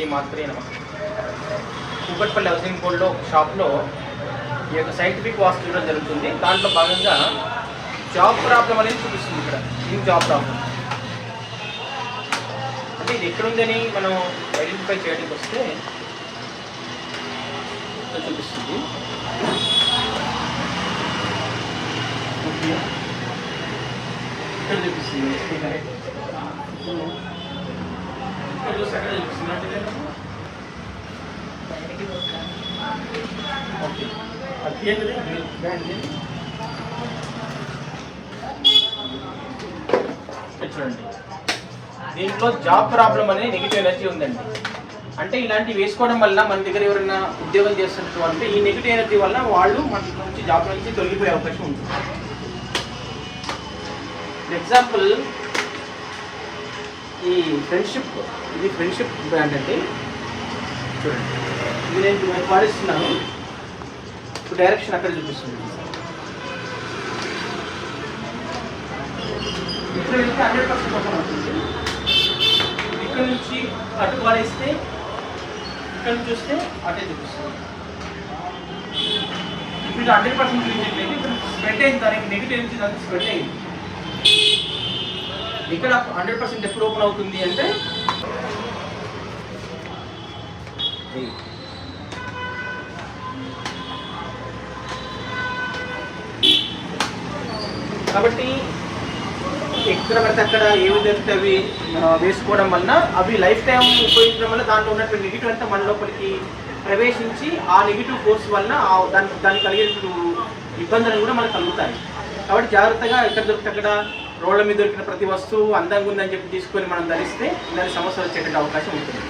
శ్రీమాత్రే నమః. కూకట్పల్లి హౌసింగ్ బోర్డులో ఒక షాప్లో ఈ యొక్క సైంటిఫిక్ వాస్తు చూడడం జరుగుతుంది. దాంట్లో భాగంగా జాబ్ ప్రాబ్లం అనేది చూపిస్తుంది. ఇక్కడ ఈ జాబ్ ప్రాబ్లం అంటే ఇది ఎక్కడుందని మనం ఐడెంటిఫై చేయడానికి వస్తే చూపిస్తుంది. ఇక్కడ చూపిస్తుంది, ఇక్కడ చూస్తే అక్కడ చూపిస్తుంది. ఓకే అది చూడండి, దీంట్లో జాబ్ ప్రాబ్లం అనే నెగిటివ్ ఎనర్జీ ఉందండి. అంటే ఇలాంటివి వేసుకోవడం వల్ల మన దగ్గర ఎవరైనా ఉద్యోగం చేస్తున్నట్టు అంటే ఈ నెగిటివ్ ఎనర్జీ వల్ల వాళ్ళు మన నుంచి జాబ్ నుంచి తొలగిపోయే అవకాశం ఉంటుంది. ఎగ్జాంపుల్ ఈ ఫ్రెండ్షిప్, ఇది ఫ్రెండ్షిప్ బ్రాండ్ అండి. చూడండి, ఇది నేను పాటిస్తున్నాను. ఇప్పుడు డైరెక్షన్ అక్కడ చూపిస్తుంది. ఇక్కడ వెళ్తే 100% ఓపెన్ అవుతుంది. ఇక్కడ నుంచి అటు పాడేస్తే ఇక్కడ నుంచి చూస్తే అటే చూపిస్తుంది. ఇప్పుడు 100% చూపించట్లేదు. ఇక్కడ స్ప్రెడ్ అయింది, దానికి నెగిటివ్ ఎనర్జీ దానికి స్ప్రెడ్ అయింది. ఇక్కడ 100% ఎప్పుడు ఓపెన్ అవుతుంది అంటే కాబట్టి ఎక్కడ పడితే అక్కడ ఏ విధంగా అవి వేసుకోవడం వలన అవి లైఫ్ టైం ఉపయోగించడం వల్ల దాంట్లో ఉన్నటువంటి నెగిటివ్ అంతా మన లోపలికి ప్రవేశించి ఆ నెగిటివ్ ఫోర్స్ వలన దానికి కలిగే ఇబ్బందులు కూడా మనకు కలుగుతాయి. కాబట్టి జాగ్రత్తగా ఎక్కడ దొరికితే అక్కడ రోడ్ల మీద దొరికిన ప్రతి వస్తువు అందంగా ఉందని చెప్పి తీసుకొని మనం ధరిస్తే దాని సమస్య వచ్చేటువంటి అవకాశం ఉంటుంది.